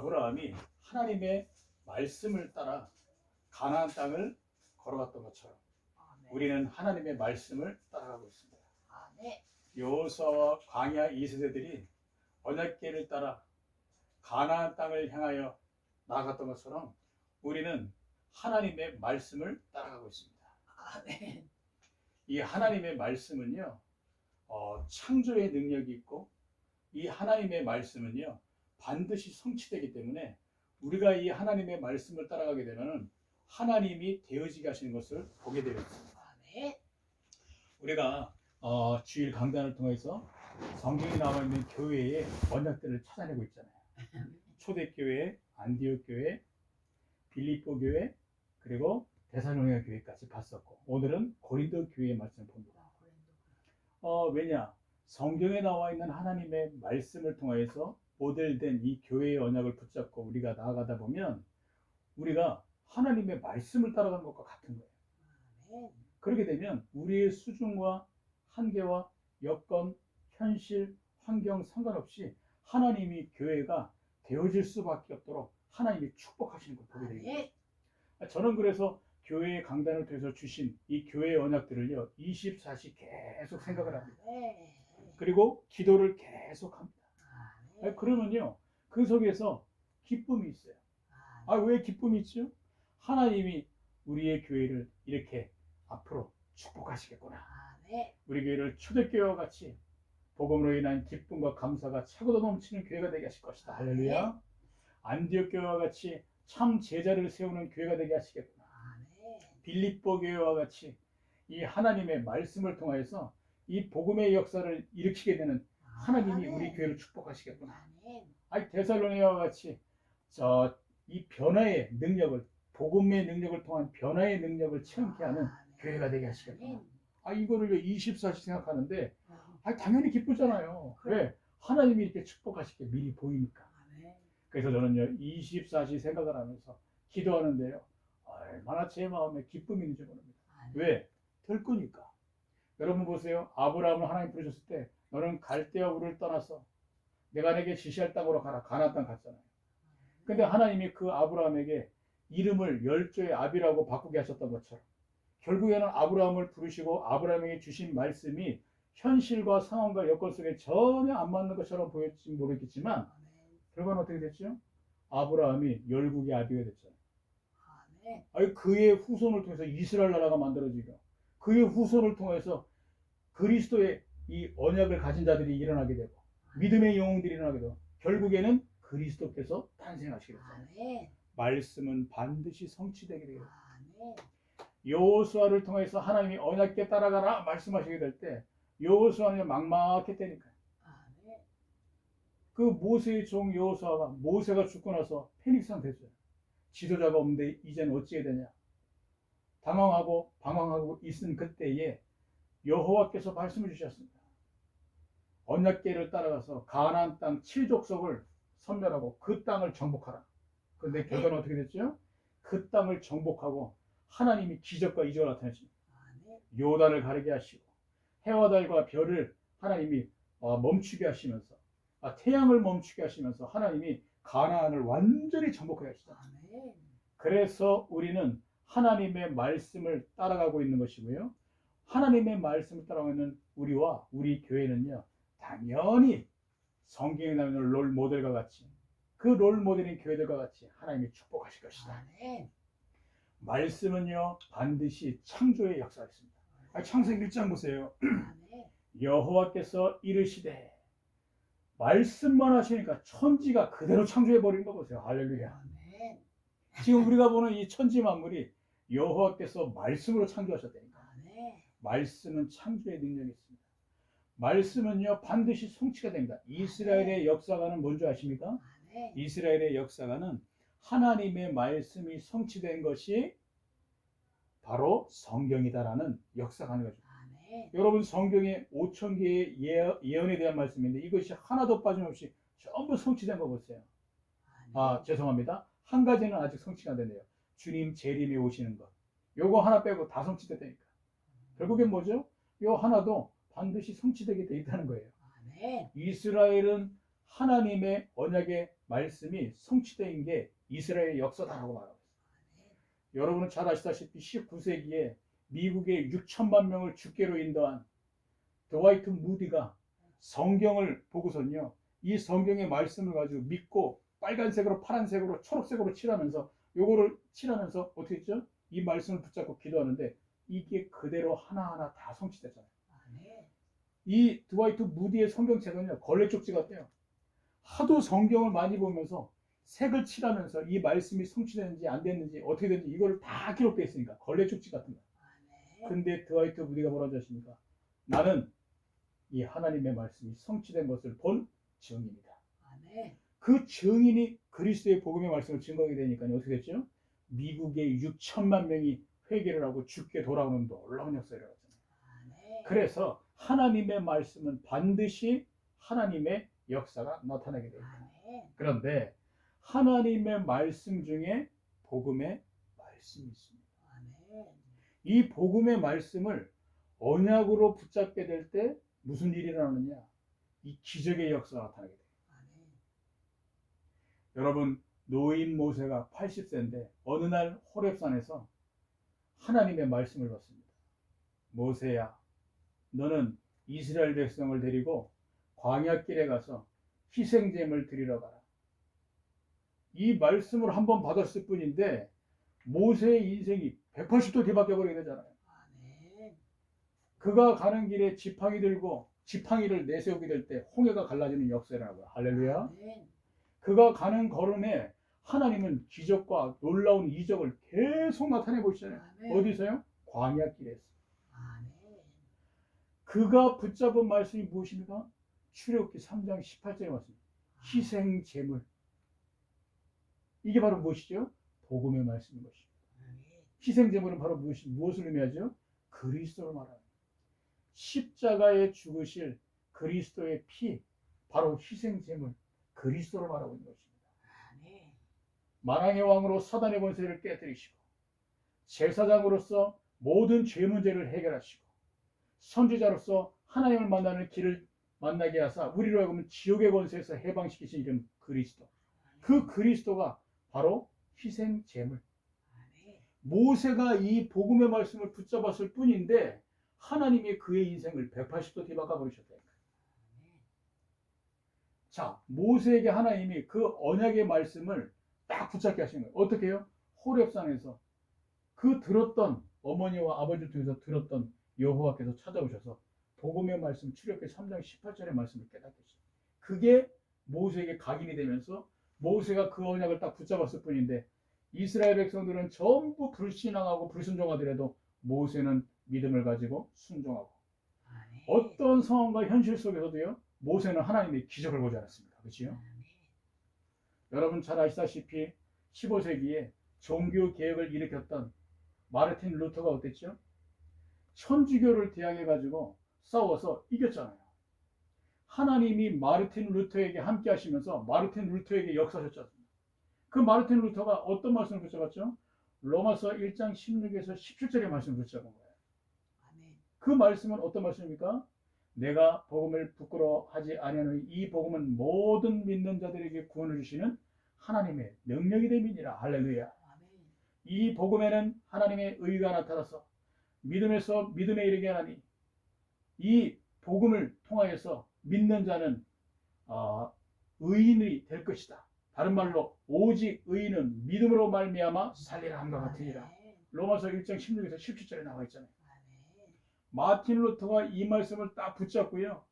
아브라함이 하나님의 말씀을 따라 가나안 땅을 걸어갔던 것처럼 우리는 하나님의 말씀을 따라가고 있습니다. 여호수아와 광야 2세대들이 언약궤를 따라 가나안 땅을 향하여 나아갔던 것처럼 우리는 하나님의 말씀을 따라가고 있습니다. 이 하나님의 말씀은요, 창조의 능력이 있고 이 하나님의 말씀은요 반드시 성취되기 때문에 우리가 이 하나님의 말씀을 따라가게 되면 하나님이 되어지게 하시는 것을 보게 되어 있습니다. 우리가 주일 강단을 통해서 성경에 나와 있는 교회의 언약들을 찾아내고 있잖아요. 초대교회, 안디옥 교회, 빌립보 교회, 그리고 데살로니가 교회까지 봤었고 오늘은 고린도 교회의 말씀을 봅니다. 왜냐? 성경에 나와 있는 하나님의 말씀을 통해서 모델된 이 교회의 언약을 붙잡고 우리가 나아가다 보면 우리가 하나님의 말씀을 따라가는 것과 같은 거예요. 그렇게 되면 우리의 수준과 한계와 여건, 현실, 환경 상관없이 하나님이 교회가 되어질 수밖에 없도록 하나님이 축복하시는 걸 보게 됩니다. 저는 그래서 교회의 강단을 통해서 주신 이 교회의 언약들을요 24시 계속 생각을 합니다. 그리고 기도를 계속 합니다. 그러면요 그 속에서 기쁨이 있어요. 왜 기쁨이 있죠? 하나님이 우리의 교회를 이렇게 앞으로 축복하시겠구나. 우리 교회를 초대교회와 같이 복음으로 인한 기쁨과 감사가 차고도 넘치는 교회가 되게 하실 것이다. 할렐루야. 안디옥 교회와 같이 참 제자를 세우는 교회가 되게 하시겠구나. 빌립보 교회와 같이 이 하나님의 말씀을 통해서 이 복음의 역사를 일으키게 되는 하나님이 우리 교회를 축복하시겠구나. 데살로니가와 같이 이 변화의 능력을 복음의 능력을 통한 변화의 능력을 체험케 하는 교회가 되게 하시겠구나. 이거를 24시 생각하는데 당연히 기쁘잖아요. 왜? 하나님이 이렇게 축복하시게 미리 보이니까. 그래서 저는요 24시 생각을 하면서 기도하는데요 얼마나 제 마음에 기쁨이 있는지 모릅니다. 왜? 될 거니까. 여러분 보세요. 아브라함을 하나님 부르셨을 때 너는 갈대아 우를 떠나서 내가 내게 지시할 땅으로 가라. 가나안 땅 갔잖아요. 근데 하나님이 그 아브라함에게 이름을 열조의 아비라고 바꾸게 하셨던 것처럼 결국에는 아브라함을 부르시고 아브라함에게 주신 말씀이 현실과 상황과 여건 속에 전혀 안 맞는 것처럼 보였지 모르겠지만 결과는 어떻게 됐죠? 아브라함이 열국의 아비가 됐잖아요. 그의 후손을 통해서 이스라엘 나라가 만들어지고 그의 후손을 통해서 그리스도의 이 언약을 가진 자들이 일어나게 되고 믿음의 영웅들이 일어나게 되고 결국에는 그리스도께서 탄생하시게 됐잖아요. 말씀은 반드시 성취되게 되게 됩니다. 여호수아를 통해서 하나님이 언약궤 따라가라 말씀하시게 될 때 여호수아는 막막했다니까요. 그 모세의 종 여호수아가 모세가 죽고 나서 패닉상 됐어요. 지도자가 없는데 이제는 어찌해야 되냐. 당황하고 방황하고 있은 그때에 여호와께서 말씀을 주셨습니다. 언약궤를 따라가서 가나안 땅 7족속을 섬멸하고 그 땅을 정복하라. 그런데 결과는 어떻게 됐죠? 그 땅을 정복하고 하나님이 기적과 이적을 나타내십니다. 요단을 가르게 하시고 해와 달과 별을 하나님이 멈추게 하시면서 태양을 멈추게 하시면서 하나님이 가나안을 완전히 정복하게 하시잖아요. 그래서 우리는 하나님의 말씀을 따라가고 있는 것이고요. 하나님의 말씀을 따라가는 우리와 우리 교회는요. 당연히 성경에 나오는 롤 모델과 같이 그 롤 모델인 교회들과 같이 하나님이 축복하실 것이다. 말씀은요 반드시 창조의 역사가 있습니다. 창세기 1장 보세요. 여호와께서 이르시되 말씀만 하시니까 천지가 그대로 창조해버린 거 보세요. 할렐루야. 지금 우리가 보는 이 천지 만물이 여호와께서 말씀으로 창조하셨다니까. 말씀은 창조의 능력이 있습니다. 말씀은요 반드시 성취가 됩니다. 이스라엘의 역사가는 뭔지 아십니까? 이스라엘의 역사가는 하나님의 말씀이 성취된 것이 바로 성경이다라는 역사가는 거죠. 여러분 성경에 5,000개의 예언에 대한 말씀인데 이것이 하나도 빠짐없이 전부 성취된 거 보세요. 죄송합니다. 한 가지는 아직 성취가 안 됐네요. 주님 재림에 오시는 것. 요거 하나 빼고 다 성취됐다니까. 결국엔 뭐죠? 요 하나도 반드시 성취되게 돼 있다는 거예요. 이스라엘은 하나님의 언약의 말씀이 성취된 게 이스라엘의 역사다라고 말하고 있어요. 여러분은 잘 아시다시피 19세기에 미국의 6천만 명을 죽게로 인도한 드와이트 무디가 성경을 보고서는요, 이 성경의 말씀을 가지고 믿고 빨간색으로 파란색으로 초록색으로 칠하면서 요거를 칠하면서 어떻게 했죠? 이 말씀을 붙잡고 기도하는데 이게 그대로 하나하나 다 성취되잖아요. 이 드와이트 무디의 성경책은요, 걸레쪽지 같아요. 하도 성경을 많이 보면서 색을 칠하면서 이 말씀이 성취됐는지 안 됐는지 어떻게 됐는지 이걸 다 기록되어 있으니까 걸레쪽지 같은 거. 근데 드와이트 무디가 뭐라고 하십니까? 나는 이 하나님의 말씀이 성취된 것을 본 증인이다. 그 증인이 그리스도의 복음의 말씀을 증거하게 되니까 어떻게 됐죠? 미국의 6천만 명이 회개를 하고 죽게 돌아오는 놀라운 역사가 일어났잖아요. 그래서 하나님의 말씀은 반드시 하나님의 역사가 나타나게 됩니다. 그런데 하나님의 말씀 중에 복음의 말씀이 있습니다. 이 복음의 말씀을 언약으로 붙잡게 될 때 무슨 일이 일어나느냐? 이 기적의 역사가 나타나게 돼요. 여러분, 노인 모세가 80세인데 어느 날 호렙산에서 하나님의 말씀을 받습니다. 모세야, 너는 이스라엘 백성을 데리고 광야길에 가서 희생제물 드리러 가라. 이 말씀을 한번 받았을 뿐인데 모세의 인생이 180도 뒤바뀌어 버리게 되잖아요. 그가 가는 길에 지팡이를 내세우게 될 때 홍해가 갈라지는 역사라고요. 할렐루야. 그가 가는 걸음에 하나님은 기적과 놀라운 이적을 계속 나타내 보시잖아요. 어디서요? 광야길에서. 그가 붙잡은 말씀이 무엇입니까? 출애굽기 3장 18절에 말씀. 희생 제물. 이게 바로 무엇이죠? 복음의 말씀인 것입니다. 희생 제물은 바로 무엇을 의미하죠? 그리스도를 말합니다. 십자가에 죽으실 그리스도의 피, 바로 희생 제물, 그리스도를 말하고 있는 것입니다. 만왕의 왕으로 사단의 권세를 깨뜨리시고 제사장으로서 모든 죄 문제를 해결하시고 선지자로서 하나님을 만나는 길을 만나게 하사 우리로 하여금 지옥의 권세에서 해방시키신 이름 그리스도. 그 그리스도가 바로 희생 제물. 모세가 이 복음의 말씀을 붙잡았을 뿐인데 하나님이 그의 인생을 180도 뒤바꿔 버리셨다니까요. 자, 모세에게 하나님이 그 언약의 말씀을 딱 붙잡게 하신 거예요. 어떻게 해요? 호렙산에서 그 들었던 어머니와 아버지를 통해서 들었던 여호와께서 찾아오셔서 복음의 말씀 출애굽기 3장 18절의 말씀을 깨닫게 하셨어요. 그게 모세에게 각인이 되면서 모세가 그 언약을 딱 붙잡았을 뿐인데 이스라엘 백성들은 전부 불신앙하고 불순종하더라도 모세는 믿음을 가지고 순종하고 어떤 상황과 현실 속에서도요 모세는 하나님의 기적을 보지 않았습니다. 그렇죠? 여러분 잘 아시다시피 15세기에 종교 개혁을 일으켰던 마르틴 루터가 어땠죠? 천주교를 대항해 가지고 싸워서 이겼잖아요. 하나님이 마르틴 루터에게 함께 하시면서 마르틴 루터에게 역사하셨잖아요. 그 마르틴 루터가 어떤 말씀을 붙잡았죠? 로마서 1장 16에서 17절의 말씀을 붙잡은 거예요. 그 말씀은 어떤 말씀입니까? 내가 복음을 부끄러워하지 아니하노니 이 복음은 모든 믿는 자들에게 구원을 주시는 하나님의 능력이 됨이니라. 할렐루야. 이 복음에는 하나님의 의가 나타나서 믿음에서 믿음에 이르게 하나니 이 복음을 통하여서 믿는 자는 의인이 될 것이다. 다른 말로 오직 의인은 믿음으로 말미암아 살리라 함과 같으니라. 로마서 1장 16에서 17절에 나와 있잖아요. 마틴 루터가 이 말씀을 딱 붙잡고요.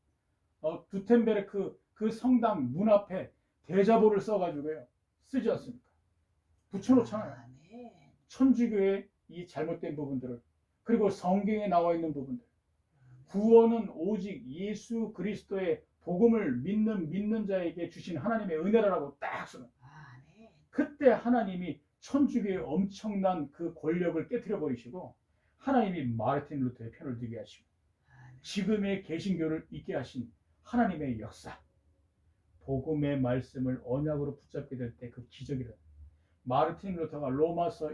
구텐베르크 그 성당 문 앞에 대자보를 써가지고요. 쓰지 않습니까? 붙여놓잖아요. 천주교의 이 잘못된 부분들을 그리고 성경에 나와 있는 부분들 구원은 오직 예수 그리스도의 복음을 믿는 자에게 주신 하나님의 은혜라고 딱 쓰는 그때 하나님이 천주교의 엄청난 그 권력을 깨트려 버리시고 하나님이 마르틴 루터의 편을 들게 하시고 지금의 개신교를 있게 하신 하나님의 역사 복음의 말씀을 언약으로 붙잡게 될 때 그 기적이라 마르틴 루터가 로마서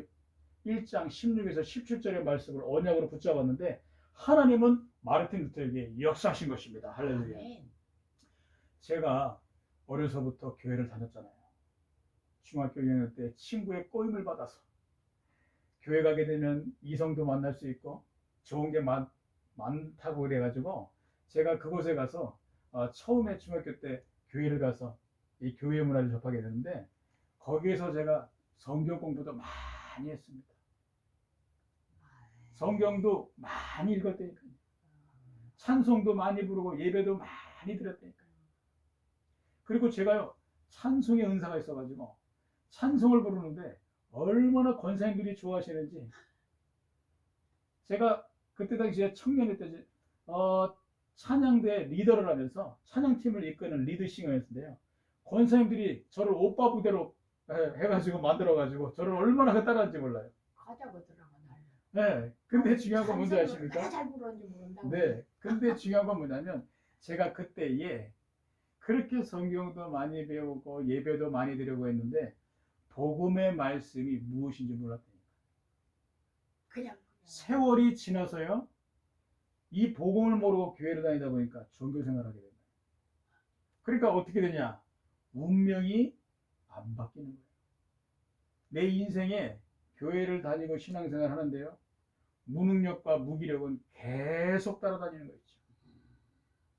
1장 16에서 17절의 말씀을 언약으로 붙잡았는데 하나님은 마르틴 루터에게 역사하신 것입니다. 할렐루야. 제가 어려서부터 교회를 다녔잖아요. 중학교 2학년 때 친구의 꼬임을 받아서 교회 가게 되면 이성도 만날 수 있고 좋은 게 많다고 그래가지고 제가 그곳에 가서 처음에 중학교 때 교회를 가서 이 교회 문화를 접하게 됐는데 거기에서 제가 성경 공부도 많이 했습니다. 성경도 많이 읽었다니까요. 찬송도 많이 부르고 예배도 많이 드렸다니까요. 그리고 제가요 찬송의 은사가 있어가지고 찬송을 부르는데 얼마나 권사님들이 좋아하시는지 제가 그때 당시에 청년회 때 찬양대 리더를 하면서 찬양팀을 이끄는 리드싱어였는데요. 권사님들이 저를 오빠 부대로 해가지고 만들어가지고 저를 얼마나 따라하는지 몰라요. 가자고 들어가 날. 네. 근데 중요한 건 뭔지 아십니까? 잘 부르는지 모른다고. 네. 근데 중요한 건 뭐냐면 제가 그때에 그렇게 성경도 많이 배우고 예배도 많이 드리고 했는데 복음의 말씀이 무엇인지 몰랐다니까. 그냥. 세월이 지나서요. 이 복음을 모르고 교회를 다니다 보니까 종교 생활을 하게 된다. 그러니까 어떻게 되냐? 운명이 안 바뀌는 거예요. 내 인생에 교회를 다니고 신앙생활 하는데요. 무능력과 무기력은 계속 따라다니는 거 있죠.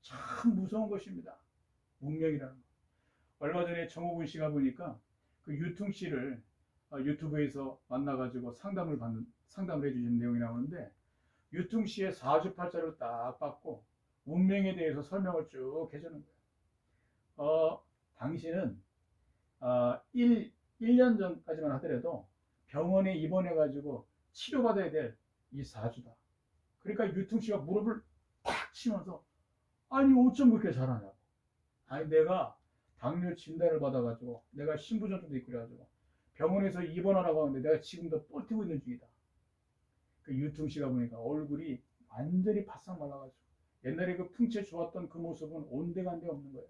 참 무서운 것입니다. 운명이라는 거. 얼마 전에 정호근 씨가 보니까 그 유퉁 씨를 유튜브에서 만나가지고 상담을 해주신 내용이 나오는데 유퉁 씨의 사주팔자를 딱 받고 운명에 대해서 설명을 쭉 해주는 거예요. 당신은 1년 전까지만 하더라도 병원에 입원해가지고 치료받아야 될 이 사주다. 그러니까 유퉁 씨가 무릎을 탁 치면서 아니 어쩜 그렇게 잘하냐고. 아니 내가 당뇨 진단을 받아가지고 내가 신부전증도 있고 그래가지고 병원에서 입원하라고 하는데 내가 지금도 버티고 있는 중이다. 그 유퉁 씨가 보니까 얼굴이 완전히 바싹 말라가지고 옛날에 그 풍채 좋았던 그 모습은 온데간데 없는 거예요.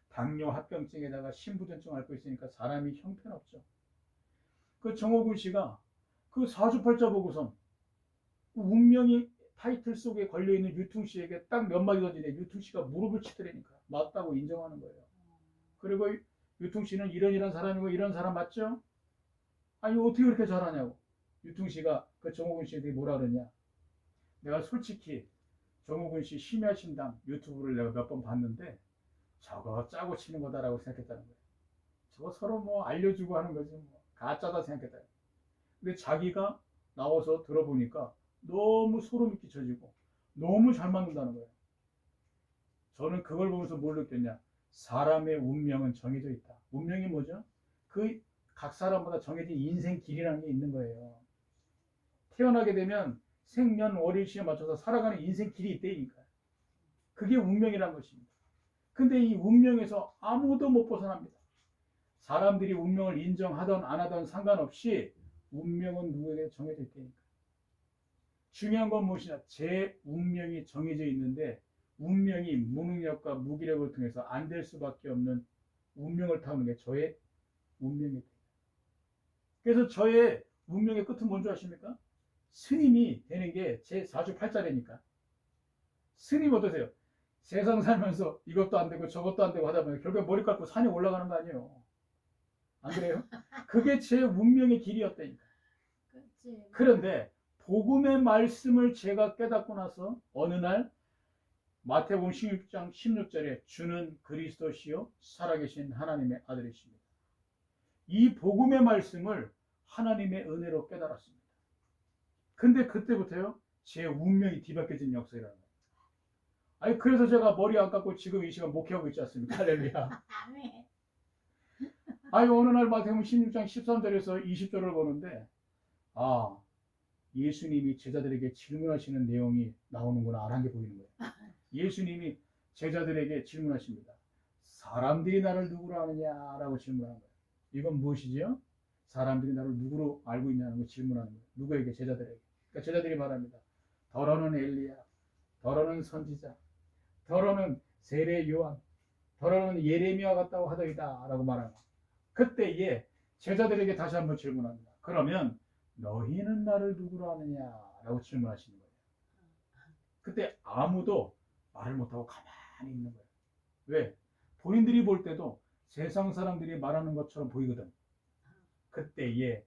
당뇨 합병증에다가 신부전증 앓고 있으니까 사람이 형편없죠. 그 정호근 씨가 그 사주팔자 보고선 그 운명이 타이틀 속에 걸려있는 유퉁 씨에게 딱 몇 마디 던지는데 유퉁 씨가 무릎을 치더라니까 맞다고 인정하는 거예요. 그리고 유퉁 씨는 이런 사람이고 이런 사람 맞죠? 아니 어떻게 그렇게 잘하냐고. 유퉁 씨가 그 정호근 씨한테 뭐라 그러냐. 내가 솔직히 정호근 씨 심야신당 유튜브를 내가 몇 번 봤는데 저거 짜고 치는 거다라고 생각했다는 거예요. 저거 서로 뭐 알려주고 하는 거지 뭐 가짜다 생각했다. 근데 자기가 나와서 들어보니까 너무 소름이 끼쳐지고 너무 잘 맞는다는 거예요. 저는 그걸 보면서 뭘 느꼈냐. 사람의 운명은 정해져 있다. 운명이 뭐죠? 그 각 사람마다 정해진 인생 길이라는 게 있는 거예요. 태어나게 되면 생년 월일 시에 맞춰서 살아가는 인생 길이 있다니까. 그게 운명이라는 것입니다. 근데 이 운명에서 아무도 못 벗어납니다. 사람들이 운명을 인정하던 안 하던 상관없이 운명은 누구에게 정해져 있다니까. 중요한 건 무엇이냐. 제 운명이 정해져 있는데 운명이 무능력과 무기력을 통해서 안 될 수밖에 없는 운명을 타는 게 저의 운명이다. 그래서 저의 운명의 끝은 뭔지 아십니까? 스님이 되는 게 제 사주팔자래니까. 스님 어떠세요? 세상 살면서 이것도 안 되고 저것도 안 되고 하다 보면 결국 머리 깎고 산에 올라가는 거 아니에요. 안 그래요? 그게 제 운명의 길이었다니까. 그런데 복음의 말씀을 제가 깨닫고 나서 어느 날 마태복음 16장 16절에 주는 그리스도시요 살아계신 하나님의 아들이십니다. 이 복음의 말씀을 하나님의 은혜로 깨달았습니다. 근데 그때부터요 제 운명이 뒤바뀌어진 역사라는 거예요. 아니 그래서 제가 머리 안 감고 지금 이 시간 목회하고 있지 않습니까? 할렐루야. 아니 어느 날 마태복음 16장 13절에서 20절을 보는데 예수님이 제자들에게 질문하시는 내용이 나오는구나 라는 게 보이는 거예요. 예수님이 제자들에게 질문하십니다. 사람들이 나를 누구로 아느냐라고 질문하는 거예요. 이건 무엇이지요? 사람들이 나를 누구로 알고 있냐는 걸 질문하는 거예요. 누구에게? 제자들에게. 그러니까 제자들이 말합니다. 더러는 엘리야, 더러는 선지자, 더러는 세례 요한, 더러는 예레미야 같다고 하더이다 라고 말하는 거예요. 그때에 제자들에게 다시 한번 질문합니다. 그러면 너희는 나를 누구로 아느냐라고 질문하시는 거예요. 그때 아무도 말을 못하고 가만히 있는 거예요. 왜? 본인들이 볼 때도 세상 사람들이 말하는 것처럼 보이거든. 그때에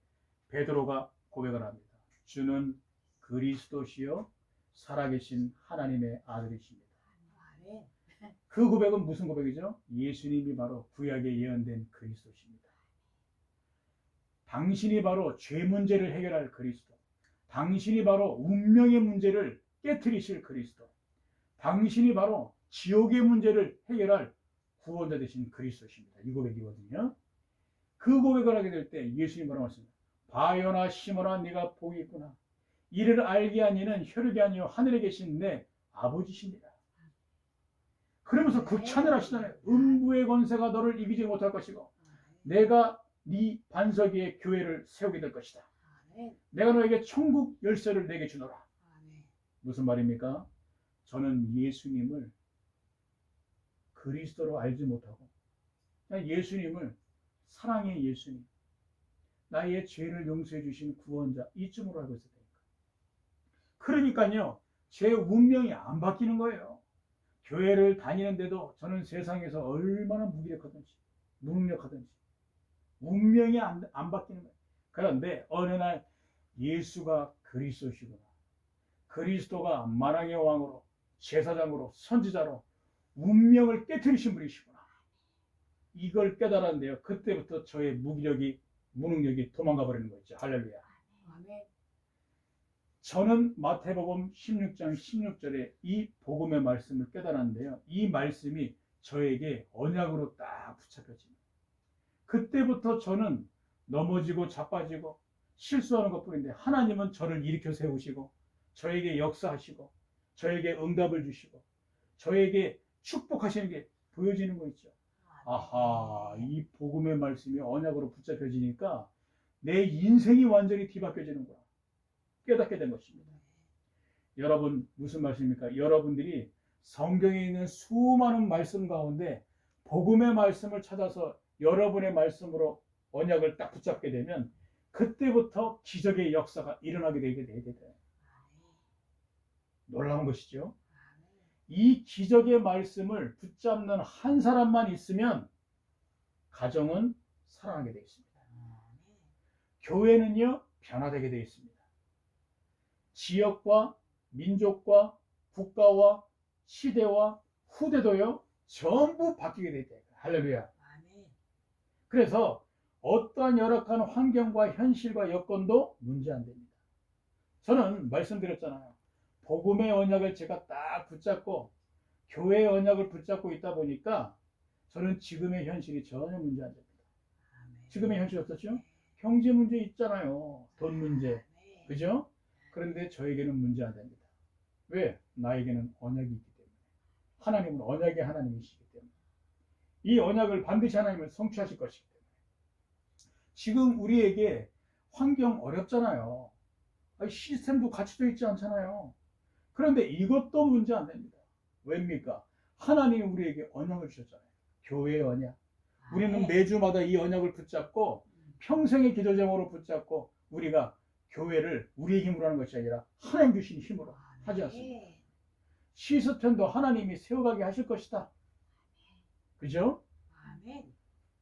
베드로가 고백을 합니다. 주는 그리스도시요 살아계신 하나님의 아들이십니다. 아멘. 그 고백은 무슨 고백이죠? 예수님이 바로 구약에 예언된 그리스도십니다. 당신이 바로 죄 문제를 해결할 그리스도. 당신이 바로 운명의 문제를 깨트리실 그리스도. 당신이 바로 지옥의 문제를 해결할 구원자 되신 그리스도십니다. 이 고백이거든요. 그 고백을 하게 될 때 예수님 뭐라고 하십니까? 바요나 시몬아 네가 복이 있구나. 이를 알게 한 이는 혈육이 아니요 하늘에 계신 내 아버지십니다. 그러면서 극찬을 하시잖아요. 음부의 권세가 너를 이기지 못할 것이고 내가 네 반석 위에 교회를 세우게 될 것이다. 아멘. 내가 너에게 천국 열쇠를 내게 주노라. 아멘. 무슨 말입니까? 저는 예수님을 그리스도로 알지 못하고 그냥 예수님을 사랑의 예수님, 나의 죄를 용서해 주신 구원자 이쯤으로 알고 있었다니까. 그러니까요, 제 운명이 안 바뀌는 거예요. 교회를 다니는데도 저는 세상에서 얼마나 무기력하든지 무능력하든지 운명이 안 바뀌는 거예요. 그런데 어느 날 예수가 그리스도시구나. 그리스도가 만왕의 왕으로 제사장으로 선지자로 운명을 깨뜨리신 분이시구나. 이걸 깨달았는데요. 그때부터 저의 무기력이 무능력이 도망가 버리는 거 있죠. 할렐루야. 아멘. 저는 마태복음 16장 16절에 이 복음의 말씀을 깨달았는데요. 이 말씀이 저에게 언약으로 딱 붙잡혀집니다. 그때부터 저는 넘어지고 자빠지고 실수하는 것뿐인데 하나님은 저를 일으켜 세우시고 저에게 역사하시고 저에게 응답을 주시고 저에게 축복하시는 게 보여지는 거 있죠. 아하, 이 복음의 말씀이 언약으로 붙잡혀지니까 내 인생이 완전히 뒤바뀌어지는구나. 깨닫게 된 것입니다. 여러분, 무슨 말씀입니까? 여러분들이 성경에 있는 수많은 말씀 가운데 복음의 말씀을 찾아서 여러분의 말씀으로 언약을 딱 붙잡게 되면 그때부터 기적의 역사가 일어나게 되게 돼요. 놀라운 것이죠. 이 기적의 말씀을 붙잡는 한 사람만 있으면 가정은 살아나게 되어 있습니다. 교회는요, 변화되게 되어 있습니다. 지역과 민족과 국가와 시대와 후대도요, 전부 바뀌게 되어 있다. 할렐루야. 그래서 어떠한 열악한 환경과 현실과 여건도 문제 안 됩니다. 저는 말씀드렸잖아요. 복음의 언약을 제가 딱 붙잡고 교회의 언약을 붙잡고 있다 보니까 저는 지금의 현실이 전혀 문제 안 됩니다. 지금의 현실 어떻죠? 경제 문제 있잖아요. 돈 문제. 그죠? 그런데 저에게는 문제 안 됩니다. 왜? 나에게는 언약이 있기 때문에. 하나님은 언약의 하나님이시기 때문에. 이 언약을 반드시 하나님은 성취하실 것이기 때문에. 지금 우리에게 환경 어렵잖아요. 시스템도 갖춰져 있지 않잖아요. 그런데 이것도 문제 안 됩니다. 왜입니까? 하나님이 우리에게 언약을 주셨잖아요. 교회의 언약. 우리는 매주마다 이 언약을 붙잡고 평생의 기도 제목으로 붙잡고 우리가 교회를 우리의 힘으로 하는 것이 아니라 하나님 주신 힘으로 하지 않습니다. 시스템도 하나님이 세워가게 하실 것이다. 그죠?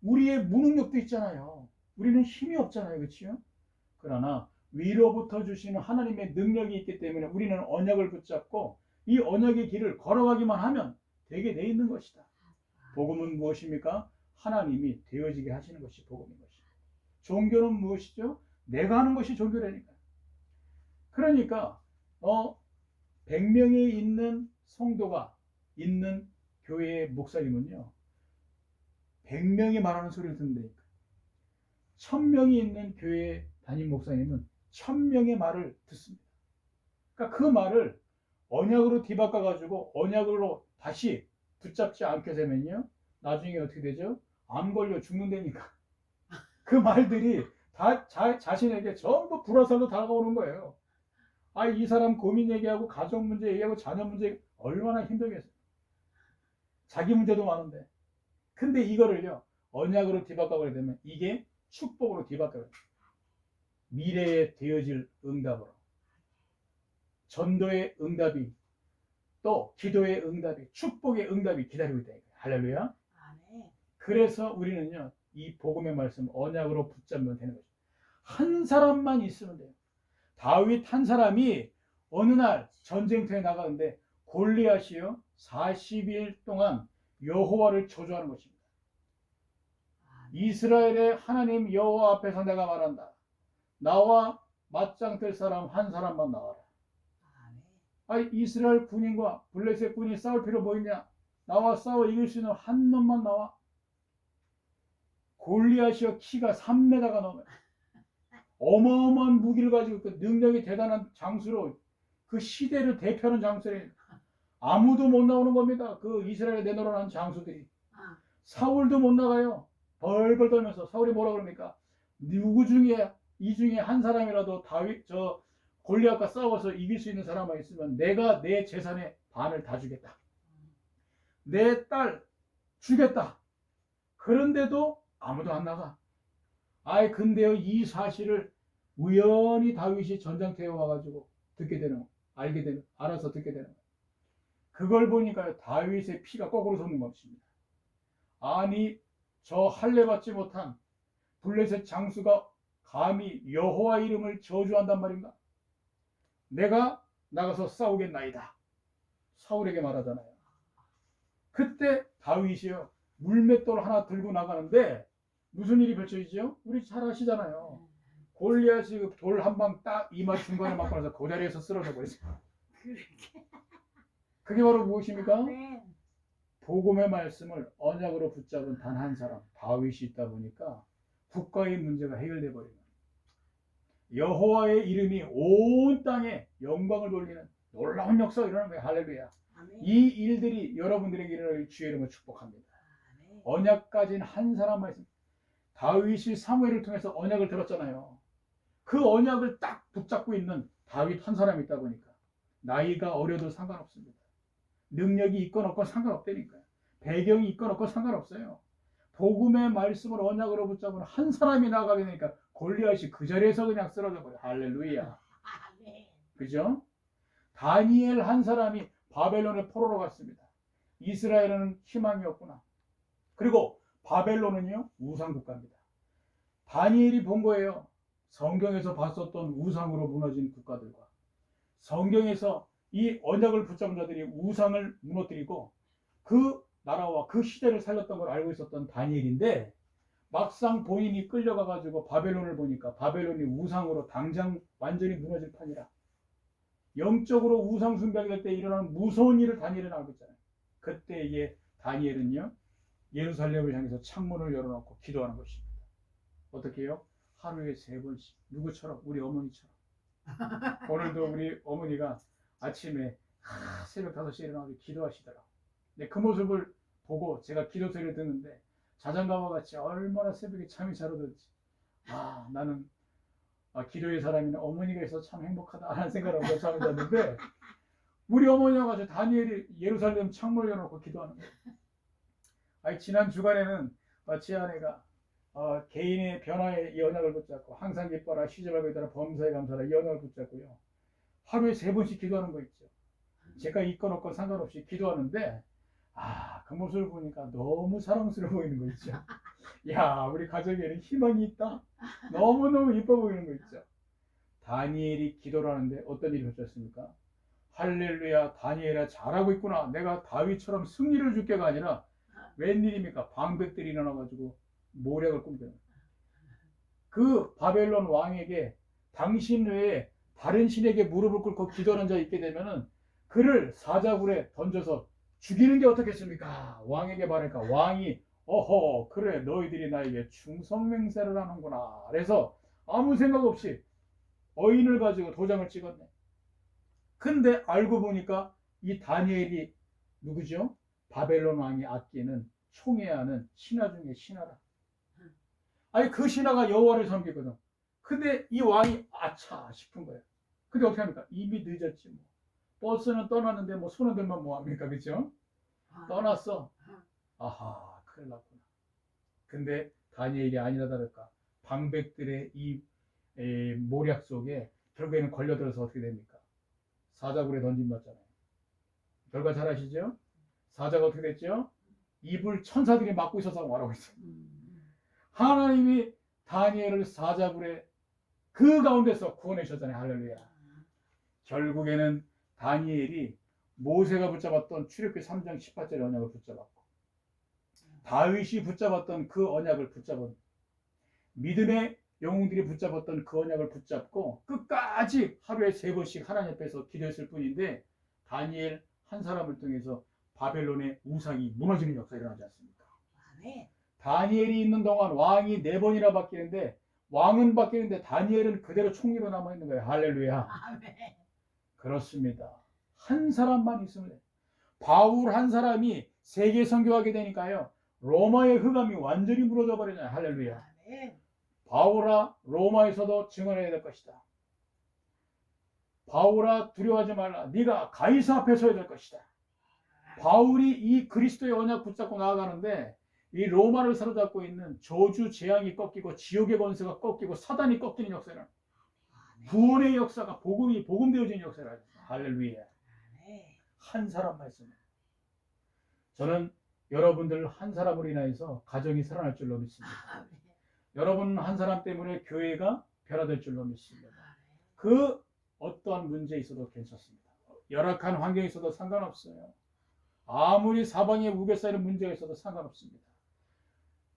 우리의 무능력도 있잖아요. 우리는 힘이 없잖아요. 그렇죠? 그러나 위로부터 주시는 하나님의 능력이 있기 때문에 우리는 언약을 붙잡고 이 언약의 길을 걸어가기만 하면 되게 돼 있는 것이다. 복음은 무엇입니까? 하나님이 되어지게 하시는 것이 복음인 것입니다. 종교는 무엇이죠? 내가 하는 것이 종교라니까. 그러니까 100명이 있는 성도가 있는 교회의 목사님은요, 100명이 말하는 소리를 듣는다니까. 1000명이 있는 교회 담임 목사님은 1000명의 말을 듣습니다. 그러니까 그 말을 언약으로 뒤바꿔 가지고 언약으로 다시 붙잡지 않게 되면요, 나중에 어떻게 되죠? 암 걸려 죽는다니까. 그 말들이 다 자신에게 전부 불화살로 다가오는 거예요. 이 사람 고민 얘기하고 가정 문제 얘기하고 자녀 문제 얼마나 힘들겠어요. 자기 문제도 많은데. 근데 이거를요, 언약으로 뒤바꿔버리게 되면 이게 축복으로 뒤바뀌어요. 미래에 되어질 응답으로. 전도의 응답이, 또 기도의 응답이, 축복의 응답이 기다리고 있다. 할렐루야. 그 그래서 우리는요, 이 복음의 말씀 언약으로 붙잡으면 되는 거죠. 한 사람만 있으면 돼요. 다윗 한 사람이 어느 날 전쟁터에 나가는데 골리앗이요 40일 동안 여호와를 저주하는 것입니다. 이스라엘의 하나님 여호와 앞에서 내가 말한다. 나와 맞짱 뜰 사람 한 사람만 나와라. 이스라엘 군인과 블레셋 군이 싸울 필요 뭐 있냐? 나와 싸워 이길 수 있는 한 놈만 나와. 골리앗이요 키가 3m가 넘어요. 어마어마한 무기를 가지고 그 능력이 대단한 장수로 그 시대를 대표하는 장수를 아무도 못 나오는 겁니다. 그 이스라엘에 내놓으라는 장수들이. 사울도 못 나가요. 벌벌 떨면서. 사울이 뭐라 그럽니까? 누구 중에 이 중에 한 사람이라도 다윗 저 골리앗과 싸워서 이길 수 있는 사람만 있으면 내가 내 재산의 반을 다 주겠다. 내 딸 주겠다. 그런데도 아무도 안 나가. 근데요 이 사실을 우연히 다윗이 전장터에 와가지고 알아서 듣게 되는 거예요. 그걸 보니까 다윗의 피가 거꾸로 솟는 것입니다. 저 할례 받지 못한 블레셋 장수가 감히 여호와 이름을 저주한단 말인가? 내가 나가서 싸우겠나이다. 사울에게 말하잖아요. 그때 다윗이요 물맷돌 하나 들고 나가는데 무슨 일이 펼쳐지죠? 우리 잘 아시잖아요. 골리앗이 돌 한 방 딱 이마 중간에 맞고 나서 그 자리에서 쓰러져 버렸어요. 그게 바로 무엇입니까? 복음의 말씀을 언약으로 붙잡은 단 한 사람 다윗이 있다 보니까 국가의 문제가 해결돼 버리는 여호와의 이름이 온 땅에 영광을 돌리는 놀라운 역사가 일어나는 거예요. 할렐루야. 이 일들이 여러분들에게 일어날 주의 이름을 축복합니다. 언약 가진 한 사람만 있습니다. 다윗이 사무엘을 통해서 언약을 들었잖아요. 그 언약을 딱 붙잡고 있는 다윗 한 사람이 있다 보니까 나이가 어려도 상관없습니다. 능력이 있건 없건 상관없다니까요. 배경이 있건 없건 상관없어요. 복음의 말씀을 언약으로 붙잡은 한 사람이 나가게 되니까 골리앗이 그 자리에서 그냥 쓰러져 버려요. 할렐루야. 그죠? 다니엘 한 사람이 바벨론의 포로로 갔습니다. 이스라엘은 희망이 없구나. 그리고 바벨론은요 우상국가입니다. 다니엘이 본 거예요. 성경에서 봤었던 우상으로 무너진 국가들과 성경에서 이 언약을 붙잡은 자들이 우상을 무너뜨리고 그 나라와 그 시대를 살렸던 걸 알고 있었던 다니엘인데 막상 본인이 끌려가 가지고 바벨론을 보니까 바벨론이 우상으로 당장 완전히 무너질 판이라. 영적으로 우상 숭배가 될 때 일어나는 무서운 일을 다니엘은 알고 있잖아요. 그때 이게 다니엘은요 예루살렘을 향해서 창문을 열어놓고 기도하는 것입니다. 어떻게 해요? 하루에 3번씩. 누구처럼? 우리 어머니처럼. 오늘도 우리 어머니가 아침에 새벽 5시에 일어나서 기도하시더라고요. 근데 그 모습을 보고 제가 기도 소리를 듣는데 자장가와 같이 얼마나 새벽에 잠이 잘 오던지 나는 기도의 사람이나 어머니가 있어서 참 행복하다라는 생각을 하고 잠을 잤는데 우리 어머니와 같이 다니엘이 예루살렘 창문을 열어놓고 기도하는 거예요. 지난 주간에는 제 아내가 개인의 변화에 이 언약을 붙잡고 항상 기뻐라 쉬지 말고 있다라 범사에 감사라 이 언약을 붙잡고요. 하루에 3번씩 기도하는 거 있죠. 제가 있건 없건 상관없이 기도하는데 그 모습을 보니까 너무 사랑스러워 보이는 거 있죠. 야 우리 가족에는 희망이 있다. 너무너무 이뻐 보이는 거 있죠. 다니엘이 기도를 하는데 어떤 일이 펼쳤습니까? 할렐루야 다니엘아 잘하고 있구나. 내가 다윗처럼 승리를 줄게가 아니라 웬일입니까? 방백들이 일어나가지고 모략을 꿈겨요. 그 바벨론 왕에게 당신 외에 다른 신에게 무릎을 꿇고 기도하는 자 있게 되면은 그를 사자굴에 던져서 죽이는 게 어떻겠습니까? 왕에게 말하니까 왕이 어허 그래 너희들이 나에게 충성맹세를 하는구나. 그래서 아무 생각 없이 어인을 가지고 도장을 찍었네. 근데 알고 보니까 이 다니엘이 누구죠? 바벨론 왕이 아끼는 총애하는 신하 중에 신하라. 그 신하가 여호와를 섬기거든. 근데 이 왕이 아차 싶은 거예요. 근데 어떻게 합니까? 이미 늦었지 뭐. 버스는 떠났는데 뭐 손을 들면 뭐합니까? 그렇죠? 떠났어. 아하 큰일 났구나. 근데 다니엘이 아니라 다를까 방백들의 이 모략 속에 결국에는 걸려들어서 어떻게 됩니까? 사자굴에 던짐받잖아요. 결과 잘 아시죠? 사자가 어떻게 됐죠? 입을 천사들이 막고 있어서 말하고 있어요. 음. 하나님이 다니엘을 사자굴에 그 가운데서 구원하셨잖아요. 할렐루야. 결국에는 다니엘이 모세가 붙잡았던 출애굽기 3장 18절 언약을 붙잡았고 다윗이 붙잡았던 그 언약을 붙잡은 믿음의 영웅들이 붙잡았던 그 언약을 붙잡고 끝까지 하루에 3번씩 하나님 앞에서 기도했을 뿐인데 다니엘 한 사람을 통해서 바벨론의 우상이 무너지는 역사가 일어나지 않습니까? 아멘. 다니엘이 있는 동안 왕이 4번이나 바뀌는데 왕은 바뀌는데 다니엘은 그대로 총리로 남아있는 거예요. 할렐루야. 아멘. 그렇습니다. 한 사람만 있으면 돼요. 바울 한 사람이 세계 선교하게 되니까요. 로마의 흑암이 완전히 무너져 버리잖아요. 할렐루야. 아멘. 바울아 로마에서도 증언해야 될 것이다. 바울아 두려워하지 말라. 네가 가이사 앞에 서야 될 것이다. 바울이 이 그리스도의 언약 붙잡고 나아가는데 이 로마를 사로잡고 있는 저주 재앙이 꺾이고 지옥의 권세가 꺾이고 사단이 꺾이는 역사는 구원의 역사가 복음되어지는 역사라. 할렐루야. 아멘. 한 사람 말씀. 저는 여러분들 한 사람으로 인하여서 가정이 살아날 줄로 믿습니다. 아멘. 여러분 한 사람 때문에 교회가 변화될 줄로 믿습니다. 그 어떠한 문제 있어도 괜찮습니다. 열악한 환경에 있어도 상관없어요. 아무리 사방에 우겨 쌓이는 문제가 있어도 상관없습니다.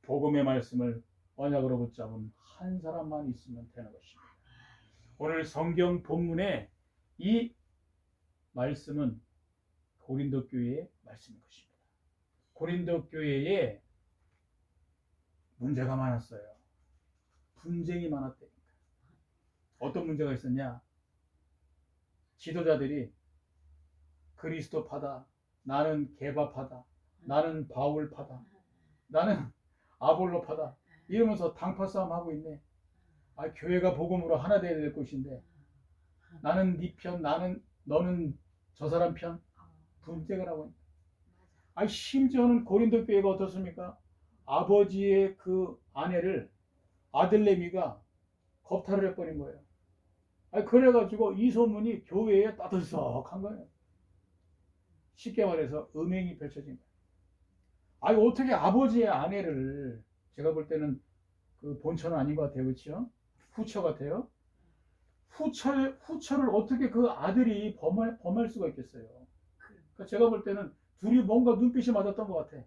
복음의 말씀을 언약으로 붙잡은 한 사람만 있으면 되는 것입니다. 오늘 성경 본문에 이 말씀은 고린도 교회의 말씀인 것입니다. 고린도 교회에 문제가 많았어요. 분쟁이 많았다니까. 어떤 문제가 있었냐? 지도자들이 그리스도파다, 나는 게바파다, 나는 바울파다, 나는 아볼로파다 이러면서 당파 싸움하고 있네. 아, 교회가 복음으로 하나 되어야 될 것인데 나는 네 편, 너는 저 사람 편 분쟁을 하고 있네. 아, 심지어는 고린도 교회가 어떻습니까? 아버지의 그 아내를 아들내미가 겁탈을 해버린 거예요. 아, 그래가지고 이 소문이 교회에 따들썩한 거예요. 쉽게 말해서 음행이 펼쳐진 거예요. 아니 어떻게 아버지의 아내를, 제가 볼 때는 그 본처는 아닌 것 같아요. 그렇죠? 후처 같아요. 후처를 어떻게 그 아들이 범할 수가 있겠어요. 그러니까 제가 볼 때는 둘이 뭔가 눈빛이 맞았던 것 같아.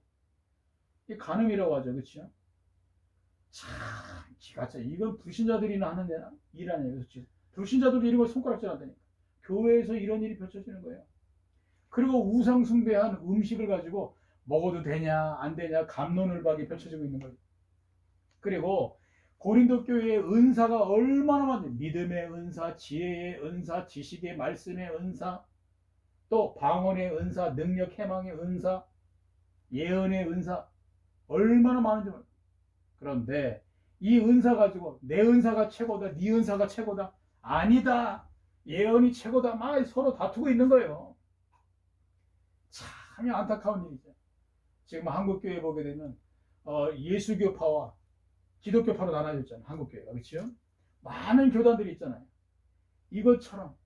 이게 간음이라고 하죠. 그렇죠? 참 기가 차. 이건 불신자들이나 하는 일 아니에요. 그렇지? 불신자들도 이런 걸 손가락질 한다니까. 교회에서 이런 일이 펼쳐지는 거예요. 그리고 우상 숭배한 음식을 가지고 먹어도 되냐 안 되냐 갑론을박이 펼쳐지고 있는 거예요. 그리고 고린도 교회의 은사가 얼마나 많은지, 믿음의 은사, 지혜의 은사, 지식의 말씀의 은사, 또 방언의 은사, 능력 해망의 은사, 예언의 은사 얼마나 많은지 몰라요. 그런데 이 은사 가지고 내 은사가 최고다, 네 은사가 최고다, 아니다, 예언이 최고다, 막 서로 다투고 있는 거예요. 참 안타까운 일이죠. 지금 한국교회 보게 되면 예수교파와 기독교파로 나눠졌잖아요. 한국교회가. 그렇죠? 많은 교단들이 있잖아요. 이것처럼.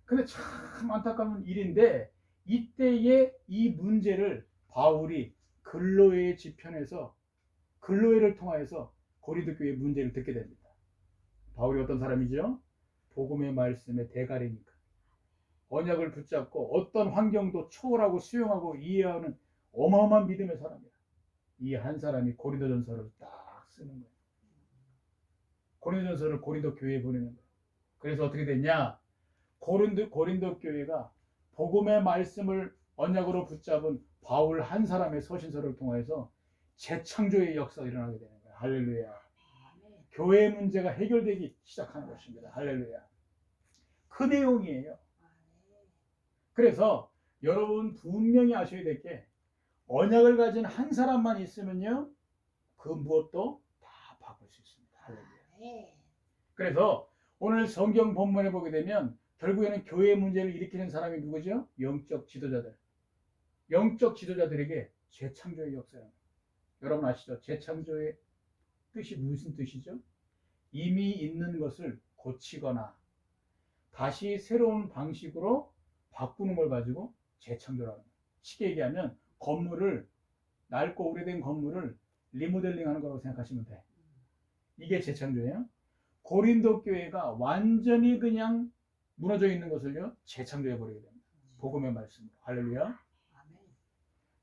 근데 참 안타까운 일인데 이때의 이 문제를 바울이 글로의 지편에서 글로에를 통하여서 고린도 교회의 문제를 듣게 됩니다. 바울이 어떤 사람이죠? 복음의 말씀의 대가리니까. 언약을 붙잡고 어떤 환경도 초월하고 수용하고 이해하는 어마어마한 믿음의 사람이야. 이 한 사람이 고린도전서를 딱 쓰는 거예요. 고린도전서를 고린도 교회에 보내는 거예요. 그래서 어떻게 됐냐? 고린도 교회가 복음의 말씀을 언약으로 붙잡은 바울 한 사람의 서신서를 통해서 재창조의 역사가 일어나게 되는 거예요. 할렐루야. 교회의 문제가 해결되기 시작하는 것입니다. 할렐루야. 그 내용이에요. 그래서 여러분 분명히 아셔야 될 게, 언약을 가진 한 사람만 있으면요 그 무엇도 다 바꿀 수 있습니다. 할렐루야. 그래서 오늘 성경 본문에 보게 되면 결국에는 교회의 문제를 일으키는 사람이 누구죠? 영적 지도자들. 영적 지도자들에게 재창조의 역사예요. 여러분 아시죠? 재창조의 뜻이 무슨 뜻이죠? 이미 있는 것을 고치거나 다시 새로운 방식으로 바꾸는 걸 가지고 재창조라는 거예요. 쉽게 얘기하면 건물을 낡고 오래된 건물을 리모델링하는 거라고 생각하시면 돼. 이게 재창조예요. 고린도 교회가 완전히 그냥 무너져 있는 것을요 재창조해 버리게 됩니다. 복음의 말씀으로. 할렐루야. 아멘.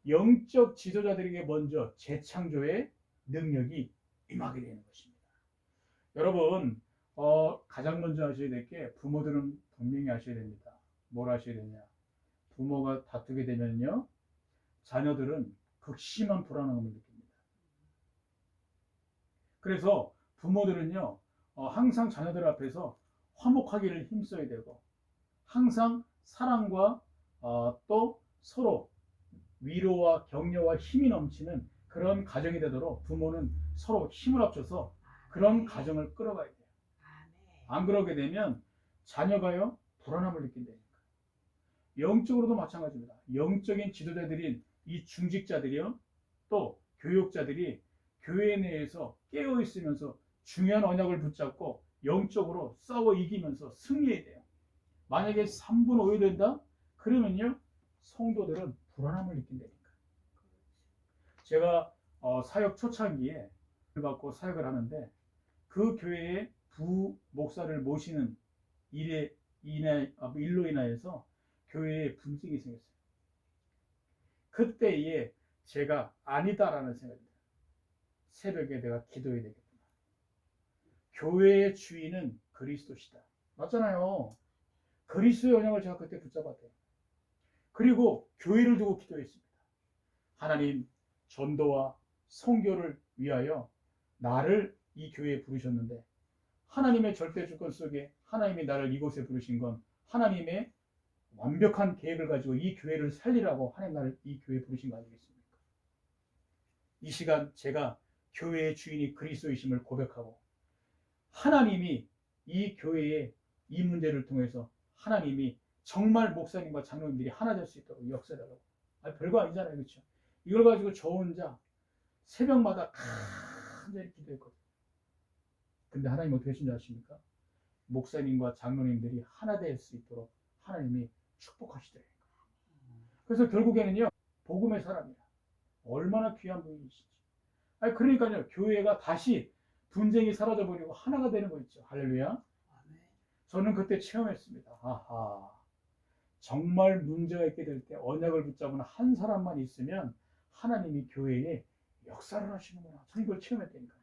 영적 지도자들에게 먼저 재창조의 능력이 임하게 되는 것입니다. 여러분, 가장 먼저 하셔야 될 게 부모들은 분명히 하셔야 됩니다. 뭘 하셔야 되냐? 부모가 다투게 되면요, 자녀들은 극심한 불안함을 느낍니다. 그래서 부모들은요, 항상 자녀들 앞에서 화목하기를 힘써야 되고, 항상 사랑과 또 서로 위로와 격려와 힘이 넘치는 그런 가정이 되도록 부모는 서로 힘을 합쳐서 그런 가정을 끌어가야 돼요. 아멘. 안 그러게 되면 자녀가요 불안함을 느낀다니까. 영적으로도 마찬가지입니다. 영적인 지도자들인 이 중직자들이요, 또 교육자들이 교회 내에서 깨어 있으면서 중요한 언약을 붙잡고 영적으로 싸워 이기면서 승리해야 돼요. 만약에 3분 5일 된다? 그러면요 성도들은 불안함을 느낀다니까. 제가 사역 초창기에 받고 사역을 하는데 그 교회의 부 목사를 모시는 일로 인하여서 교회에 분쟁이 생겼어요. 그때에 제가 아니다라는 생각이 들어요. 새벽에 내가 기도해야 되겠구나. 교회의 주인은 그리스도시다. 맞잖아요. 그리스도의 언약을 제가 그때 붙잡았대요. 그리고 교회를 두고 기도했습니다. 하나님, 전도와 선교를 위하여 나를 이 교회에 부르셨는데 하나님의 절대 주권 속에 하나님이 나를 이곳에 부르신 건 하나님의 완벽한 계획을 가지고 이 교회를 살리라고 하나님 나를 이 교회에 부르신 거 아니겠습니까? 이 시간 제가 교회의 주인이 그리스도이심을 고백하고 하나님이 이 교회의 이 문제를 통해서 하나님이 정말 목사님과 장로님들이 하나 될 수 있도록 역사하라고. 별거 아니잖아요. 그렇죠? 이걸 가지고 저 혼자 새벽마다 간절히 기도했거든요. 근데 하나님 어떻게 하신 줄 아십니까? 목사님과 장로님들이 하나 될 수 있도록 하나님이 축복하시더라고요. 그래서 결국에는요, 복음의 사람이야. 얼마나 귀한 분이시지. 그러니까요, 교회가 다시 분쟁이 사라져버리고 하나가 되는 거 있죠. 할렐루야. 아멘. 저는 그때 체험했습니다. 아하, 정말 문제가 있게 될 때 언약을 붙잡은 한 사람만 있으면 하나님이 교회에 역사를 하시는구나. 저는 이걸 체험했다니까요.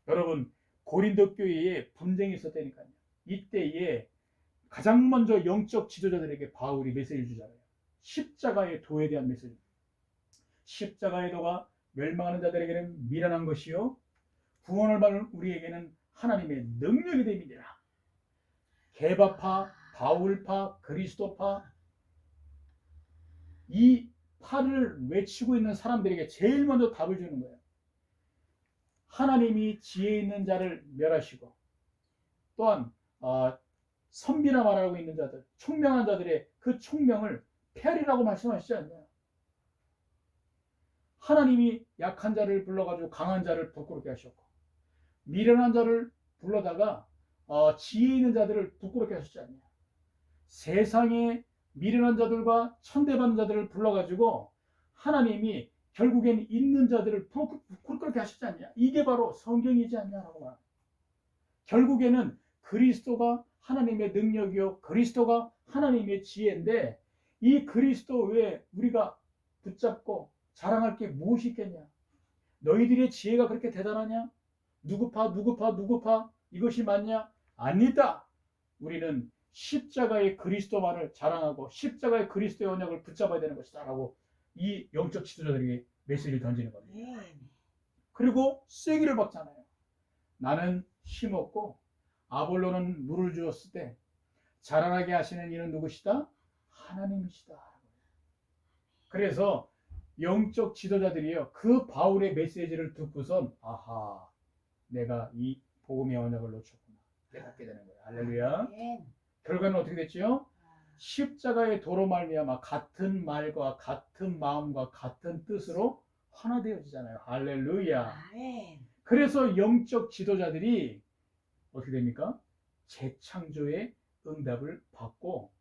여러분, 고린도 교회에 분쟁이 있었다니까요. 이때에 가장 먼저 영적 지도자들에게 바울이 메시지를 주잖아요. 십자가의 도에 대한 메시지. 십자가의 도가 멸망하는 자들에게는 미련한 것이요 구원을 받는 우리에게는 하나님의 능력이 됨이니라. 개바파, 바울파, 그리스도파, 이 파를 외치고 있는 사람들에게 제일 먼저 답을 주는 거예요. 하나님이 지혜 있는 자를 멸하시고 또한 선비나 말하고 있는 자들, 총명한 자들의 그 총명을 폐하리라고 말씀하시지 않나요? 하나님이 약한 자를 불러가지고 강한 자를 부끄럽게 하셨고 미련한 자를 불러다가 지혜 있는 자들을 부끄럽게 하셨지 않냐. 세상에 미련한 자들과 천대받는 자들을 불러가지고 하나님이 결국엔 있는 자들을 부끄럽게 하셨지 않냐. 이게 바로 성경이지 않냐라고 말합니다. 결국에는 그리스도가 하나님의 능력이요 그리스도가 하나님의 지혜인데 이 그리스도 외에 우리가 붙잡고 자랑할 게 무엇이 있겠냐. 너희들의 지혜가 그렇게 대단하냐. 누구파 이것이 맞냐. 아니다. 우리는 십자가의 그리스도만을 자랑하고 십자가의 그리스도의 언약을 붙잡아야 되는 것이다 라고 이 영적 지도자들에게 메시지를 던지는 겁니다. 그리고 쐐기를 박잖아요. 나는 심었고 아볼로는 물을 주었을 때 자라나게 하시는 이는 누구시다? 하나님이시다. 그래서 영적 지도자들이요 그 바울의 메시지를 듣고선 아하, 내가 이 복음의 언약을 놓쳤구나 깨닫게 되는 거예요. 할렐루야. 결과는 어떻게 됐죠? 십자가의 도로 말미암아 같은 말과 같은 마음과 같은 뜻으로 하나 되어지잖아요. 할렐루야. 그래서 영적 지도자들이 어떻게 됩니까? 재창조의 응답을 받고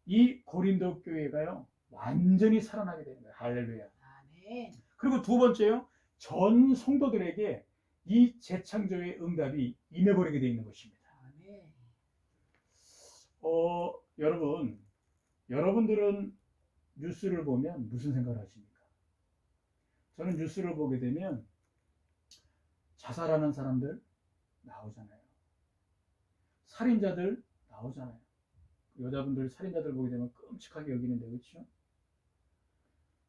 이 고린도 교회가요 완전히 살아나게 되는 거예요. 할렐루야. 그리고 두 번째요. 전 성도들에게 이 재창조의 응답이 임해버리게 되어 있는 것입니다. 아멘. 여러분들은 뉴스를 보면 무슨 생각을 하십니까? 저는 뉴스를 보게 되면 자살하는 사람들 나오잖아요. 살인자들 나오잖아요. 여자분들 살인자들 보게 되면 끔찍하게 여기는데, 그렇죠?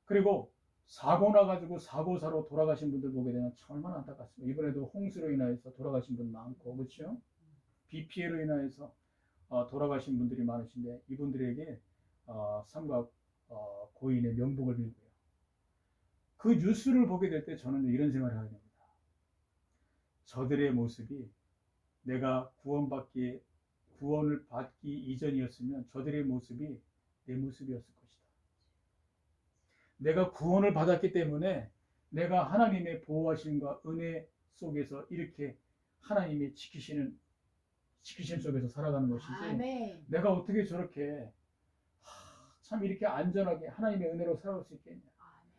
그리고 사고 나가지고 사고사로 돌아가신 분들 보게 되면 참 얼마나 안타깝습니다. 이번에도 홍수로 인하여서 돌아가신 분 많고, 그렇죠? 비 피해로 인하여서 돌아가신 분들이 많으신데, 이분들에게 삼가 고인의 명복을 빌고요. 그 뉴스를 보게 될 때 저는 이런 생각을 하게 됩니다. 저들의 모습이 내가 구원을 받기 이전이었으면 저들의 모습이 내 모습이었을 것이다. 내가 구원을 받았기 때문에 내가 하나님의 보호하심과 은혜 속에서 이렇게 하나님이 지키신 속에서 살아가는 것이지, 아멘. 내가 어떻게 저렇게 참 이렇게 안전하게 하나님의 은혜로 살아갈 수 있겠냐.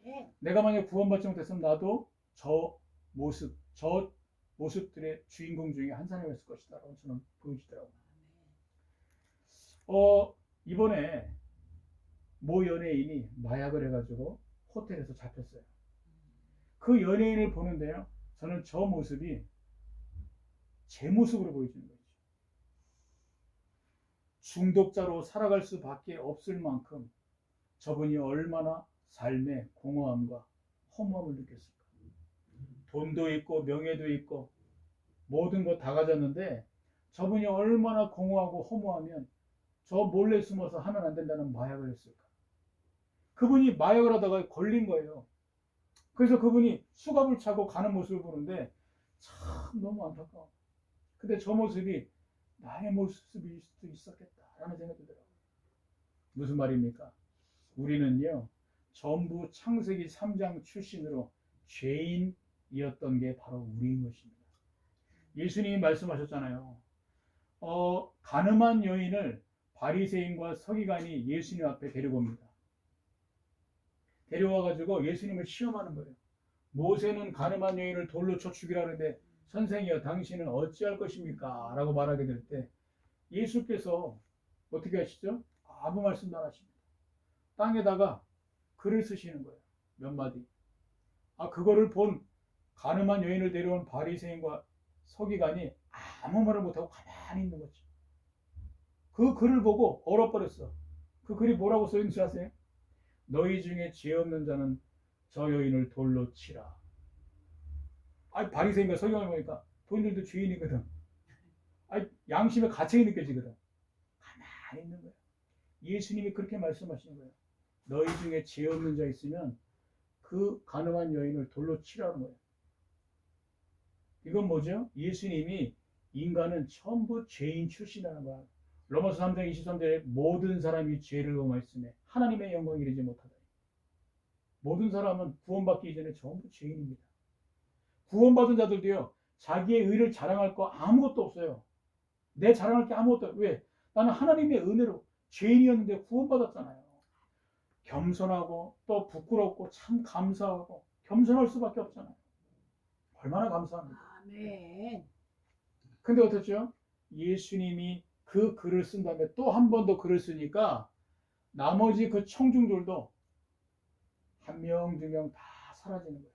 아멘. 내가 만약 구원받지 못했으면 나도 저 모습들의 주인공 중에 한 사람이었을 것이다 라고 저는 보여지더라고요. 이번에 모 연예인이 마약을 해가지고 호텔에서 잡혔어요. 그 연예인을 보는데요, 저는 저 모습이 제 모습으로 보여지는 거죠. 중독자로 살아갈 수밖에 없을 만큼 저분이 얼마나 삶의 공허함과 허무함을 느꼈을까. 돈도 있고 명예도 있고 모든 거 다 가졌는데 저분이 얼마나 공허하고 허무하면 저 몰래 숨어서 하면 안 된다는 마약을 했을까. 그분이 마약을 하다가 걸린 거예요. 그래서 그분이 수갑을 차고 가는 모습을 보는데 참 너무 안타까워. 근데 저 모습이 나의 모습일 수도 있었겠다라는 생각이 들어요. 무슨 말입니까? 우리는요, 전부 창세기 3장 출신으로 죄인이었던 게 바로 우리인 것입니다. 예수님이 말씀하셨잖아요. 가늠한 여인을 바리새인과 서기관이 예수님 앞에 데려옵니다. 데려와가지고 예수님을 시험하는 거예요. 모세는 가늠한 여인을 돌로 쳐 죽이라 하는데 선생이여 당신은 어찌할 것입니까? 라고 말하게 될 때 예수께서 어떻게 하시죠? 아무 말씀도 안 하십니다. 땅에다가 글을 쓰시는 거예요. 몇 마디. 그거를 본 가늠한 여인을 데려온 바리새인과 서기관이 아무 말을 못하고 가만히 있는 거죠. 그 글을 보고 얼어버렸어. 그 글이 뭐라고 써있는 줄 아세요? 너희 중에 죄 없는 자는 저 여인을 돌로 치라. 바리새인과 서기관을 보니까 본인들도 죄인이거든. 양심의 가책이 느껴지거든. 가만히 있는 거야. 예수님이 그렇게 말씀하시는 거예요. 너희 중에 죄 없는 자 있으면 그 가늠한 여인을 돌로 치라는 거예요. 이건 뭐죠? 예수님이 인간은 전부 죄인 출신이라는 거야. 로마서 3장 23절에 모든 사람이 죄를 범하였으며 하나님의 영광을 이루지 못하다. 모든 사람은 구원받기 이전에 전부 죄인입니다. 구원받은 자들도요, 자기의 의를 자랑할 거 아무것도 없어요. 내 자랑할 게 아무것도 없어요. 왜? 나는 하나님의 은혜로 죄인이었는데 구원받았잖아요. 겸손하고 또 부끄럽고 참 감사하고 겸손할 수밖에 없잖아요. 얼마나 감사합니까? 아멘. 근데 어떻죠? 예수님이 그 글을 쓴 다음에 또 한 번 더 글을 쓰니까 나머지 그 청중들도 한 명, 두 명 다 사라지는 거예요.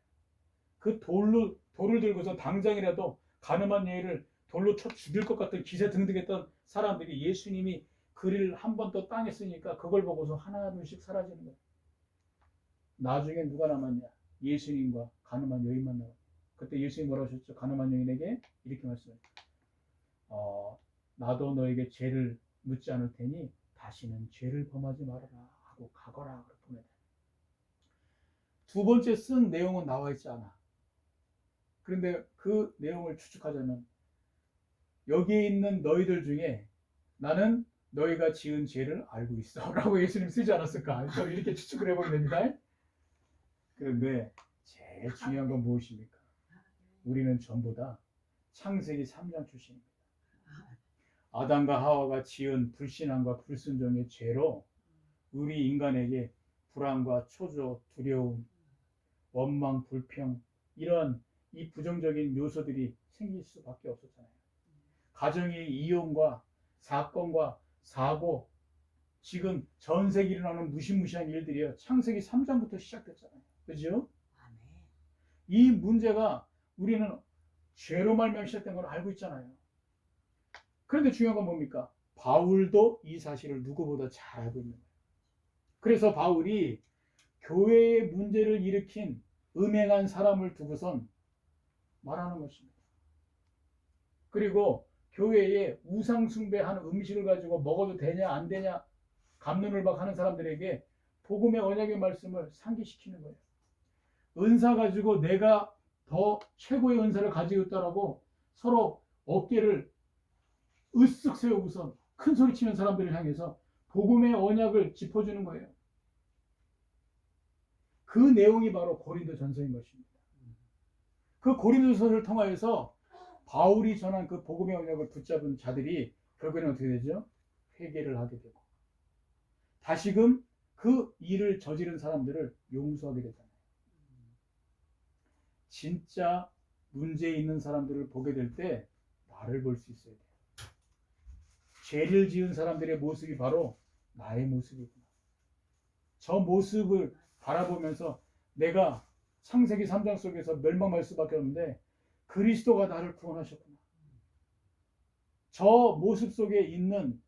그 돌을 들고서 당장이라도 가늠한 여인을 돌로 쳐 죽일 것 같은 기세 등등했던 사람들이 예수님이 글을 한 번 더 땅에 쓰니까 그걸 보고서 하나 둘씩 사라지는 거예요. 나중에 누가 남았냐? 예수님과 가늠한 여인만 남았어요. 그때 예수님이 뭐라고 하셨죠? 가늠한 여인에게 이렇게 말씀해요. 나도 너에게 죄를 묻지 않을 테니 다시는 죄를 범하지 말아라 하고 가거라 보내다. 두 번째 쓴 내용은 나와 있지 않아. 그런데 그 내용을 추측하자면 여기에 있는 너희들 중에 나는 너희가 지은 죄를 알고 있어 라고 예수님 쓰지 않았을까? 이렇게 추측을 해보게 됩니다. 그런데 제일 중요한 건 무엇입니까? 우리는 전부 다 창세기 3장 출신입니다. 아담과 하와가 지은 불신앙과 불순종의 죄로 우리 인간에게 불안과 초조, 두려움, 원망, 불평 이런 이 부정적인 요소들이 생길 수밖에 없었잖아요. 가정의 이혼과 사건과 사고, 지금 전 세계에 일어나는 무시무시한 일들이요. 창세기 3장부터 시작됐잖아요. 그죠? 아멘. 이 문제가 우리는 죄로 말미암아 시작된 걸 알고 있잖아요. 그런데 중요한 건 뭡니까? 바울도 이 사실을 누구보다 잘 알고 있는 거예요. 그래서 바울이 교회의 문제를 일으킨 음행한 사람을 두고선 말하는 것입니다. 그리고 교회에 우상 숭배하는 음식을 가지고 먹어도 되냐 안 되냐 갑론을박 하는 사람들에게 복음의 언약의 말씀을 상기시키는 거예요. 은사 가지고 내가 더 최고의 은사를 가지고 있다라고 서로 어깨를 으쓱 세우고선 큰 소리 치는 사람들을 향해서 복음의 언약을 짚어주는 거예요. 그 내용이 바로 고린도전서인 것입니다. 그 고린도전서를 통하여서 바울이 전한 그 복음의 언약을 붙잡은 자들이 결국에는 어떻게 되죠? 회개를 하게 되고 다시금 그 일을 저지른 사람들을 용서하게 되잖아요. 진짜 문제 있는 사람들을 보게 될 때 나를 볼 수 있어야 돼요. 죄를 지은 사람들의 모습이 바로 나의 모습이구나. 저 모습을 바라보면서 내가 창세기 3장 속에서 멸망할 수밖에 없는데 그리스도가 나를 구원하셨구나. 저 모습 속에 있는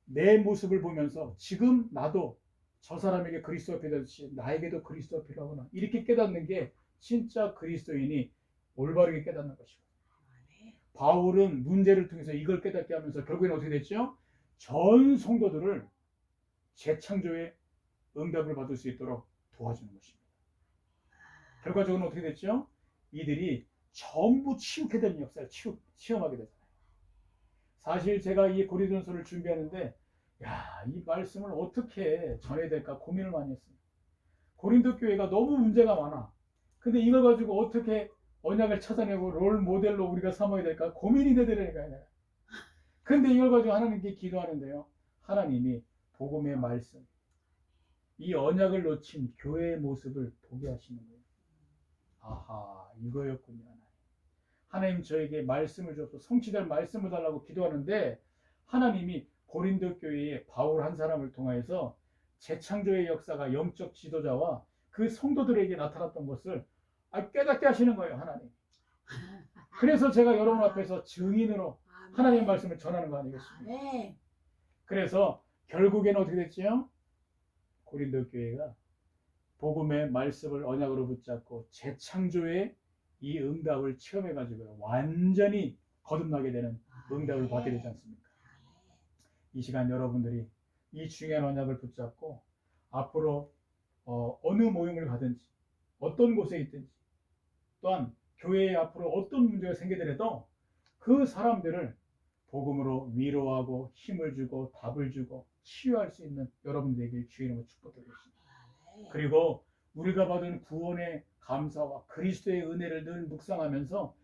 내 모습을 보면서 지금 나도 저 사람에게 그리스도가 필요하듯이 나에게도 그리스도가 필요하구나. 이렇게 깨닫는 게 진짜 그리스도인이 올바르게 깨닫는 것이고, 바울은 문제를 통해서 이걸 깨닫게 하면서 결국에는 어떻게 됐죠? 전 성도들을 재창조의 응답을 받을 수 있도록 도와주는 것입니다. 결과적으로 어떻게 됐죠? 이들이 전부 치유케 되는 역사를 체험하게 되잖아요. 사실 제가 이 고린도전서를 준비하는데 이 말씀을 어떻게 전해야 될까 고민을 많이 했어요. 고린도 교회가 너무 문제가 많아. 근데 이걸 가지고 어떻게 언약을 찾아내고 롤 모델로 우리가 삼아야 될까 고민이 되더라니까요. 근데 이걸 가지고 하나님께 기도하는데요. 하나님이 복음의 말씀, 이 언약을 놓친 교회의 모습을 보게 하시는 거예요. 아하, 이거였군요. 하나님 저에게 말씀을 줘서 성취될 말씀을 달라고 기도하는데 하나님이 고린도 교회에 바울 한 사람을 통하여서 재창조의 역사가 영적 지도자와 그 성도들에게 나타났던 것을 깨닫게 하시는 거예요. 하나님. 그래서 제가 여러분 앞에서 증인으로 하나님의 말씀을 전하는 거 아니겠습니까? 그래서 결국에는 어떻게 됐지요? 고린도 교회가 복음의 말씀을 언약으로 붙잡고 재창조의 이 응답을 체험해가지고 완전히 거듭나게 되는 응답을 받게 되지 않습니까? 이 시간 여러분들이 이 중요한 언약을 붙잡고 앞으로 어느 모임을 가든지 어떤 곳에 있든지 또한 교회에 앞으로 어떤 문제가 생기더라도 그 사람들을 복음으로 위로하고 힘을 주고 답을 주고 치유할 수 있는 여러분들에게 주의 이름으로 축복드리겠습니다. 그리고 우리가 받은 구원의 감사와 그리스도의 은혜를 늘 묵상하면서